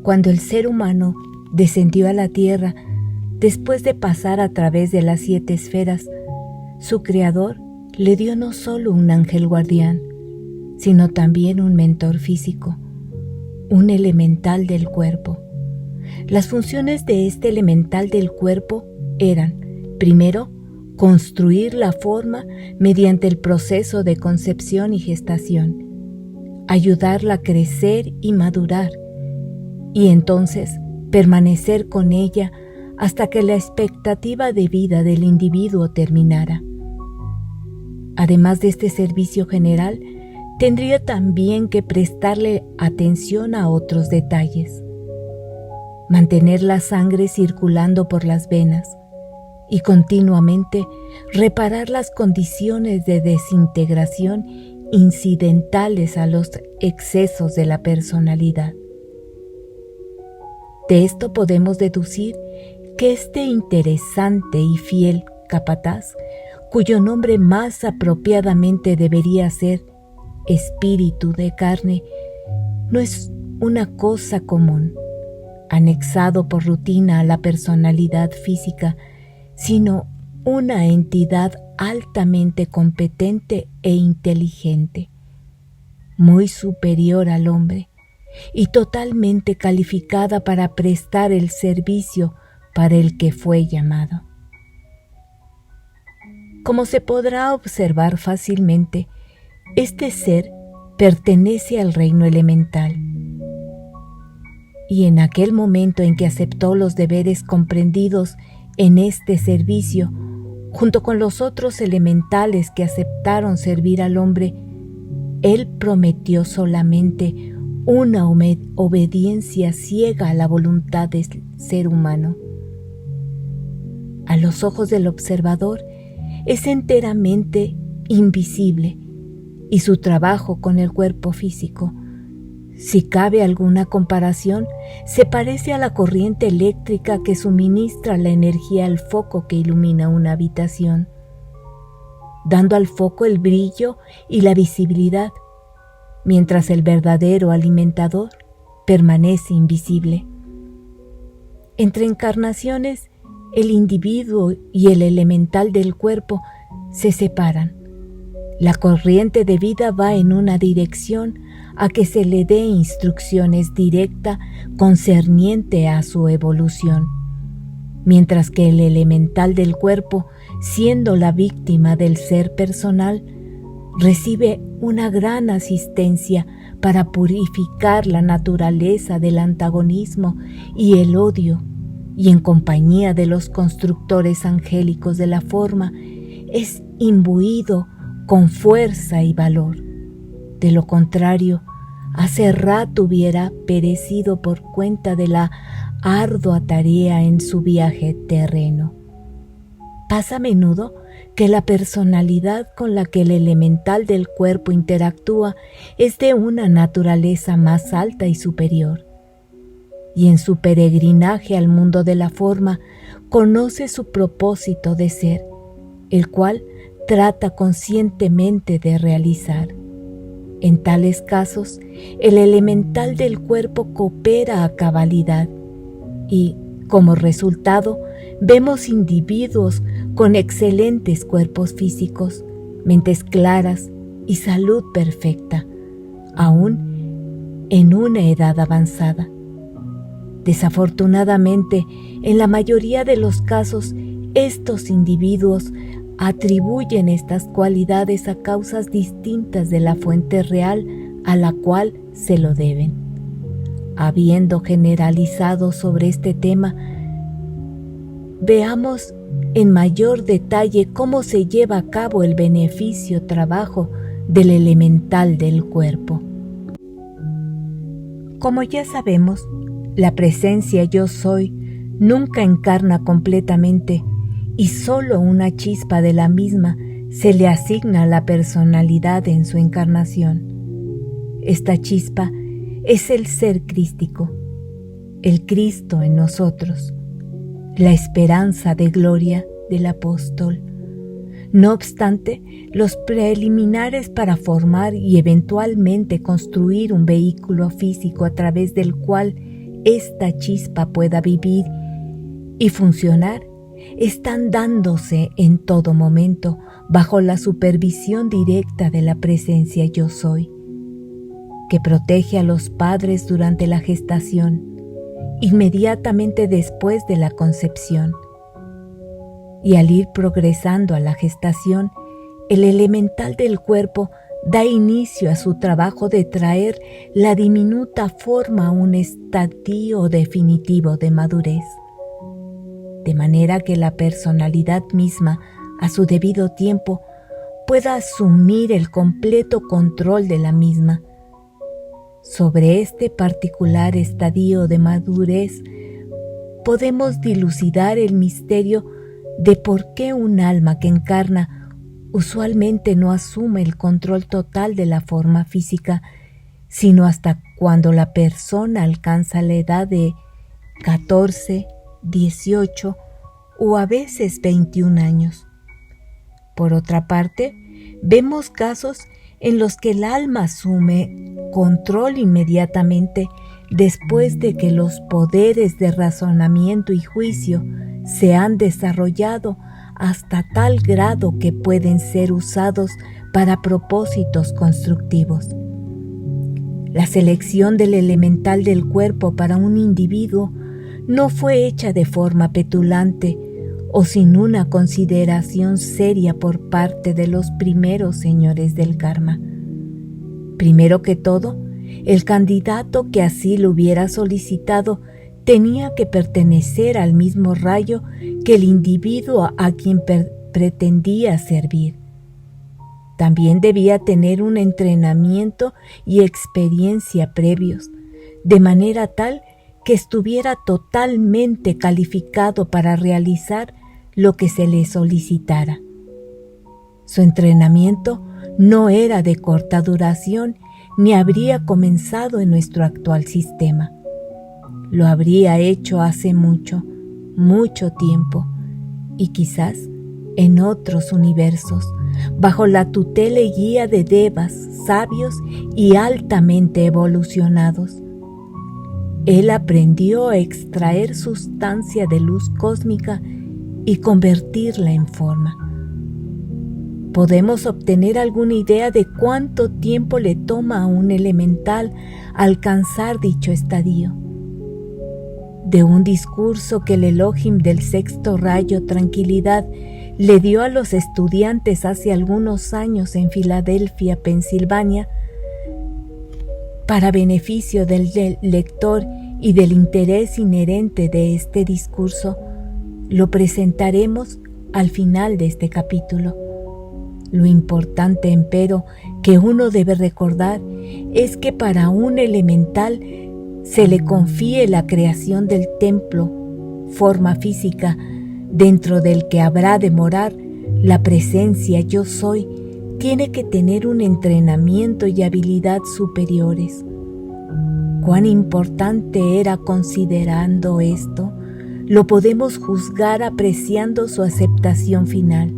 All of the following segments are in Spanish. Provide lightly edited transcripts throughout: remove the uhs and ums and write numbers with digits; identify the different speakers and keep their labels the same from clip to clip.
Speaker 1: Cuando el ser humano descendió a la tierra, después de pasar a través de las 7 esferas, su Creador le dio no solo un ángel guardián, sino también un mentor físico, un elemental del cuerpo. Las funciones de este elemental del cuerpo eran, primero, construir la forma mediante el proceso de concepción y gestación, ayudarla a crecer y madurar, y entonces permanecer con ella hasta que la expectativa de vida del individuo terminara. Además de este servicio general, tendría también que prestarle atención a otros detalles. Mantener la sangre circulando por las venas y continuamente reparar las condiciones de desintegración incidentales a los excesos de la personalidad. De esto podemos deducir que este interesante y fiel capataz, cuyo nombre más apropiadamente debería ser espíritu de carne, no es una cosa común, anexado por rutina a la personalidad física, sino una entidad altamente competente e inteligente, muy superior al hombre y totalmente calificada para prestar el servicio para el que fue llamado. Como se podrá observar fácilmente, este ser pertenece al reino elemental, y en aquel momento en que aceptó los deberes comprendidos en este servicio, junto con los otros elementales que aceptaron servir al hombre, él prometió solamente una obediencia ciega a la voluntad del ser humano. A los ojos del observador es enteramente invisible, y su trabajo con el cuerpo físico, si cabe alguna comparación, se parece a la corriente eléctrica que suministra la energía al foco que ilumina una habitación, dando al foco el brillo y la visibilidad, mientras el verdadero alimentador permanece invisible. Entre encarnaciones, el individuo y el elemental del cuerpo se separan. La corriente de vida va en una dirección a que se le dé instrucciones directas concerniente a su evolución, mientras que el elemental del cuerpo, siendo la víctima del ser personal, recibe una gran asistencia para purificar la naturaleza del antagonismo y el odio, y en compañía de los constructores angélicos de la forma, es imbuido con fuerza y valor. De lo contrario, hace rato hubiera perecido por cuenta de la ardua tarea en su viaje terreno. Pasa a menudo que la personalidad con la que el elemental del cuerpo interactúa es de una naturaleza más alta y superior, y en su peregrinaje al mundo de la forma conoce su propósito de ser, el cual trata conscientemente de realizar. En tales casos, el elemental del cuerpo coopera a cabalidad y, como resultado, vemos individuos con excelentes cuerpos físicos, mentes claras y salud perfecta, aún en una edad avanzada. Desafortunadamente, en la mayoría de los casos, estos individuos atribuyen estas cualidades a causas distintas de la fuente real a la cual se lo deben. Habiendo generalizado sobre este tema, veamos en mayor detalle cómo se lleva a cabo el beneficio trabajo del elemental del cuerpo. Como ya sabemos, la presencia yo soy nunca encarna completamente, y solo una chispa de la misma se le asigna a la personalidad en su encarnación. Esta chispa es el ser crístico, el Cristo en nosotros, la esperanza de gloria del apóstol. No obstante, los preliminares para formar y eventualmente construir un vehículo físico a través del cual esta chispa pueda vivir y funcionar están dándose en todo momento bajo la supervisión directa de la presencia Yo Soy, que protege a los padres durante la gestación, inmediatamente después de la concepción. Y al ir progresando a la gestación, el elemental del cuerpo da inicio a su trabajo de traer la diminuta forma a un estadio definitivo de madurez, de manera que la personalidad misma, a su debido tiempo, pueda asumir el completo control de la misma. Sobre este particular estadio de madurez, podemos dilucidar el misterio de por qué un alma que encarna usualmente no asume el control total de la forma física, sino hasta cuando la persona alcanza la edad de 14, 18 o a veces 21 años. Por otra parte, vemos casos en los que el alma asume control inmediatamente después de que los poderes de razonamiento y juicio se han desarrollado hasta tal grado que pueden ser usados para propósitos constructivos. La selección del elemental del cuerpo para un individuo no fue hecha de forma petulante o sin una consideración seria por parte de los primeros señores del karma. Primero que todo, el candidato que así lo hubiera solicitado tenía que pertenecer al mismo rayo que el individuo a quien pretendía servir. También debía tener un entrenamiento y experiencia previos, de manera tal que estuviera totalmente calificado para realizar lo que se le solicitara. Su entrenamiento no era de corta duración ni habría comenzado en nuestro actual sistema. Lo habría hecho hace mucho, mucho tiempo, y quizás en otros universos, bajo la tutela y guía de devas sabios y altamente evolucionados. Él aprendió a extraer sustancia de luz cósmica y convertirla en forma. ¿Podemos obtener alguna idea de cuánto tiempo le toma a un elemental alcanzar dicho estadio? De un discurso que el Elohim del sexto rayo Tranquilidad le dio a los estudiantes hace algunos años en Filadelfia, Pensilvania, para beneficio del lector y del interés inherente de este discurso, lo presentaremos al final de este capítulo. Lo importante, empero, que uno debe recordar es que para un elemental se le confíe la creación del templo, forma física, dentro del que habrá de morar la presencia Yo Soy, tiene que tener un entrenamiento y habilidad superiores. Cuán importante era considerando esto, lo podemos juzgar apreciando su aceptación final,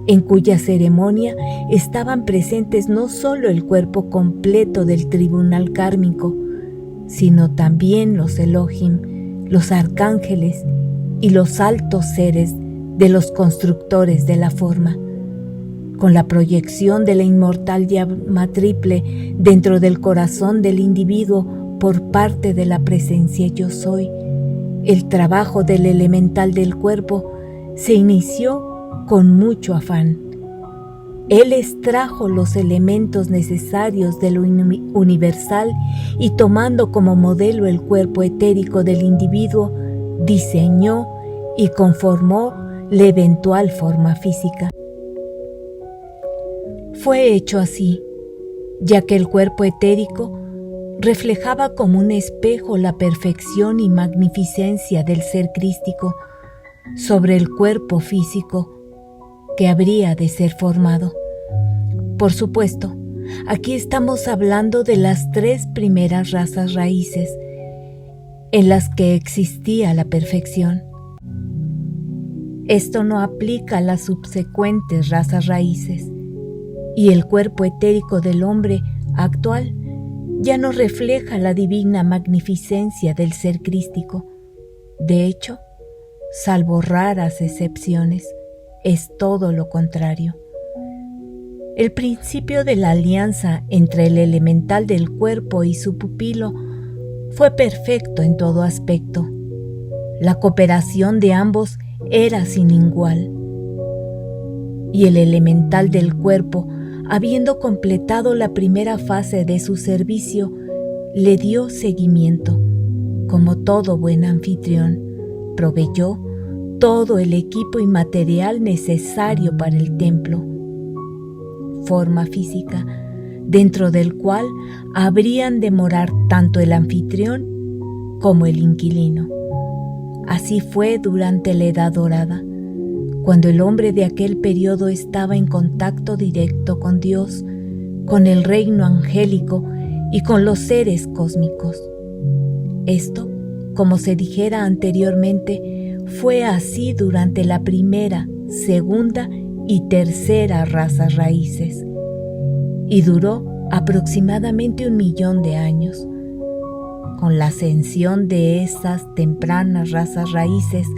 Speaker 1: en cuya ceremonia estaban presentes no solo el cuerpo completo del tribunal kármico, sino también los Elohim, los arcángeles y los altos seres de los constructores de la forma. Con la proyección de la inmortal llama triple dentro del corazón del individuo por parte de la presencia Yo Soy, el trabajo del elemental del cuerpo se inició con mucho afán. Él extrajo los elementos necesarios de lo universal y tomando como modelo el cuerpo etérico del individuo, diseñó y conformó la eventual forma física. Fue hecho así, ya que el cuerpo etérico reflejaba como un espejo la perfección y magnificencia del ser crístico sobre el cuerpo físico que habría de ser formado. Por supuesto, aquí estamos hablando de las 3 primeras razas raíces en las que existía la perfección. Esto no aplica a las subsecuentes razas raíces, y el cuerpo etérico del hombre actual ya no refleja la divina magnificencia del ser crístico. De hecho, salvo raras excepciones, es todo lo contrario. El principio de la alianza entre el elemental del cuerpo y su pupilo fue perfecto en todo aspecto. La cooperación de ambos era sin igual. Y el elemental del cuerpo, habiendo completado la primera fase de su servicio, le dio seguimiento. Como todo buen anfitrión, proveyó todo el equipo y material necesario para el templo, forma física, dentro del cual habrían de morar tanto el anfitrión como el inquilino. Así fue durante la Edad Dorada, cuando el hombre de aquel periodo estaba en contacto directo con Dios, con el reino angélico y con los seres cósmicos. Esto, como se dijera anteriormente, fue así durante la primera, segunda y tercera razas raíces, y duró aproximadamente 1 millón de años. Con la ascensión de esas tempranas razas raíces,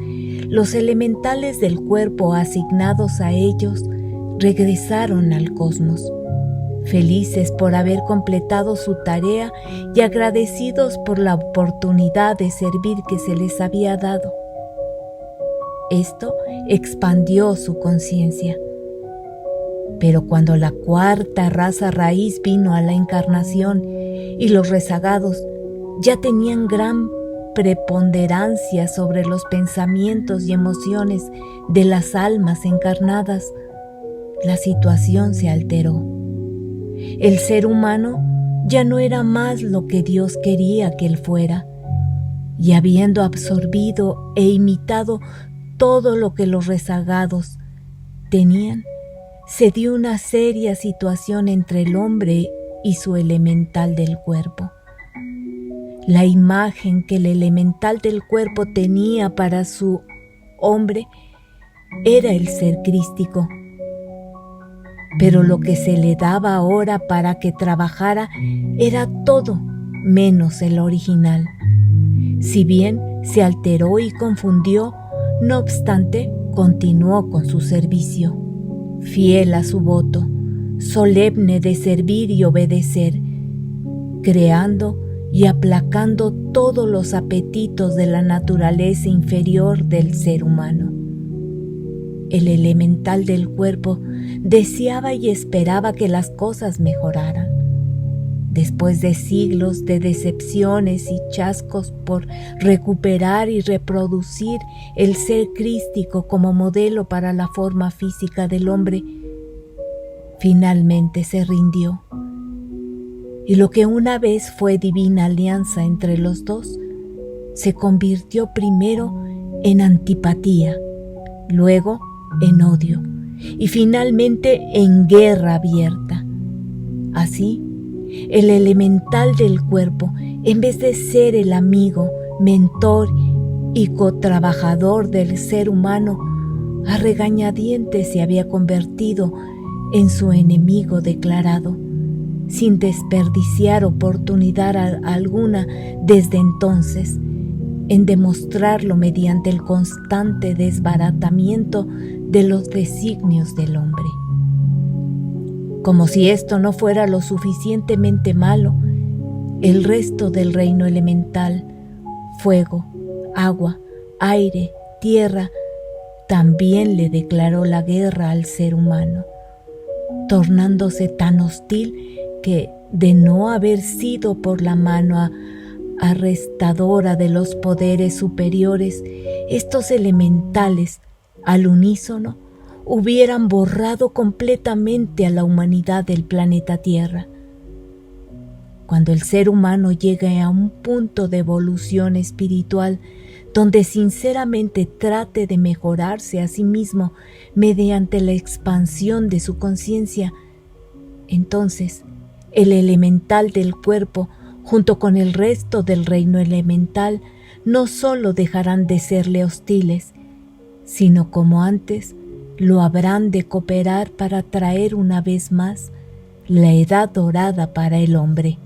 Speaker 1: los elementales del cuerpo asignados a ellos regresaron al cosmos, felices por haber completado su tarea y agradecidos por la oportunidad de servir que se les había dado. Esto expandió su conciencia. Pero cuando la cuarta raza raíz vino a la encarnación y los rezagados ya tenían gran preponderancia sobre los pensamientos y emociones de las almas encarnadas, la situación se alteró. El ser humano ya no era más lo que Dios quería que él fuera, y habiendo absorbido e imitado todo lo que los rezagados tenían, se dio una seria situación entre el hombre y su elemental del cuerpo. La imagen que el elemental del cuerpo tenía para su hombre era el ser crístico, pero lo que se le daba ahora para que trabajara era todo menos el original. Si bien se alteró y confundió, no obstante, continuó con su servicio, fiel a su voto, solemne de servir y obedecer, creando y aplacando todos los apetitos de la naturaleza inferior del ser humano. El elemental del cuerpo deseaba y esperaba que las cosas mejoraran. Después de siglos de decepciones y chascos por recuperar y reproducir el ser crístico como modelo para la forma física del hombre, finalmente se rindió. Y lo que una vez fue divina alianza entre los dos, se convirtió primero en antipatía, luego en odio y finalmente en guerra abierta. Así, el elemental del cuerpo, en vez de ser el amigo, mentor y cotrabajador del ser humano, a regañadientes se había convertido en su enemigo declarado, sin desperdiciar oportunidad alguna desde entonces, en demostrarlo mediante el constante desbaratamiento de los designios del hombre. Como si esto no fuera lo suficientemente malo, el resto del reino elemental, fuego, agua, aire, tierra, también le declaró la guerra al ser humano, tornándose tan hostil que, de no haber sido por la mano arrestadora de los poderes superiores, estos elementales, al unísono, hubieran borrado completamente a la humanidad del planeta Tierra. Cuando el ser humano llegue a un punto de evolución espiritual donde sinceramente trate de mejorarse a sí mismo mediante la expansión de su conciencia, entonces el elemental del cuerpo, junto con el resto del reino elemental, no solo dejarán de serle hostiles, sino como antes, lo habrán de cooperar para traer una vez más la edad dorada para el hombre.